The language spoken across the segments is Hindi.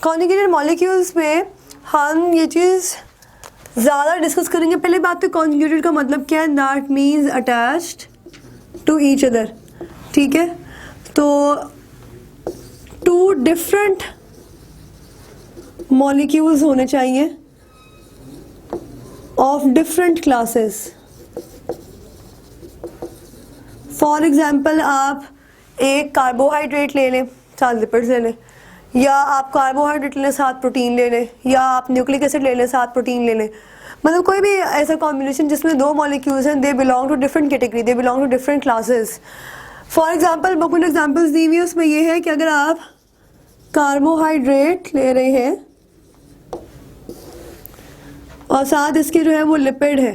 कॉन्जुगेटेड मॉलिक्यूल्स में हम ये चीज़ ज़्यादा डिस्कस करेंगे। पहले बात तो कॉन्जुगेटेड का मतलब क्या है, that means attached to each other, ठीक है। तो टू डिफरेंट मॉलिक्यूल्स होने चाहिए of different classes. For example आप एक कार्बोहाइड्रेट ले लें, 4 लिपिड्स ले लें, या आप कार्बोहाइड्रेट ले लें 7 प्रोटीन ले लें, या आप न्यूक्लिक एसिड ले लें 7 प्रोटीन ले लें। मतलब कोई भी ऐसा कॉम्बिनेशन जिसमें 2 मॉलिक्यूल्स हैं, they belong to different category, they belong to different classes. For example book में एग्जाम्पल्स दी हुई है, उसमें ये है कि अगर आप कार्बोहाइड्रेट ले रहे हैं और साथ इसके जो है वो लिपिड है,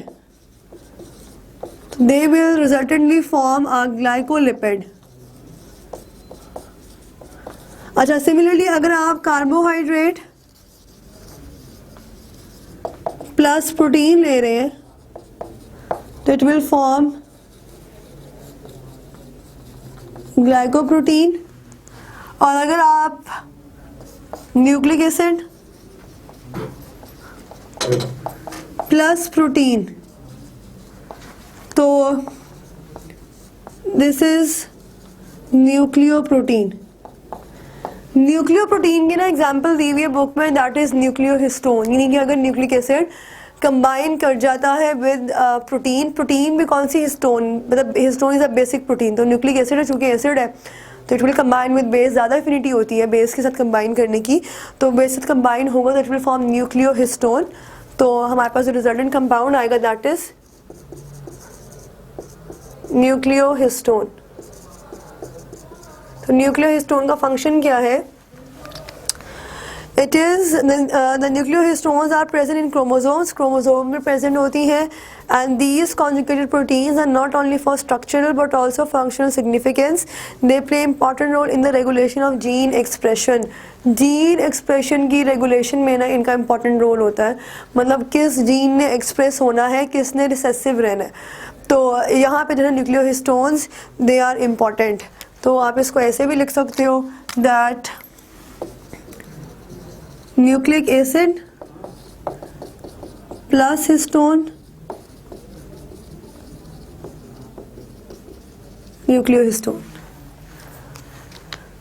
तो they will resultantly form a glycolipid. अच्छा, सिमिलरली अगर आप कार्बोहाइड्रेट प्लस प्रोटीन ले रहे हैं तो इट विल फॉर्म ग्लाइकोप्रोटीन। और अगर आप न्यूक्लिक एसिड प्लस प्रोटीन, तो दिस इज न्यूक्लियोप्रोटीन। न्यूक्लियोप्रोटीन की ना एग्जांपल दी हुई है बुक में, दैट इज न्यूक्लियोहिस्टोन। यानी कि अगर न्यूक्लिक एसिड कंबाइन कर जाता है विद प्रोटीन, प्रोटीन में कौन सी हिस्टोन, मतलब histone is a basic protein, तो न्यूक्लिक एसिड है, चूंकि एसिड है तो it will combine with base, ज़्यादा एफिनिटी होती है बेस के साथ कंबाइन करने की, तो बेस के साथ कंबाइन होगा तो इट विल फॉर्म न्यूक्लियोहिस्टोन। तो हमारे पास जो रिजल्टेंट कंपाउंड आएगा दैट इज न्यूक्लियोहिस्टोन। तो न्यूक्लियोहिस्टोन का फंक्शन क्या है? It is the nucleohistones are present in chromosomes, chromosome में प्रेजेंट होती हैं, and these conjugated proteins are not only for structural but also functional significance. They play important role in the regulation of gene expression. Gene expression की रेगुलेशन में ना इनका इंपॉर्टेंट रोल होता है, मतलब किस जीन ने एक्सप्रेस होना है, किसने रिसेसिव रहना है। तो यहाँ पे जो है न्यूक्लियोहिस्टोन्स दे आर इम्पॉर्टेंट। तो आप इसको ऐसे भी लिख सकते हो that nucleic acid plus histone nucleohistone.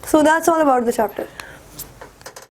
So that's all about the chapter.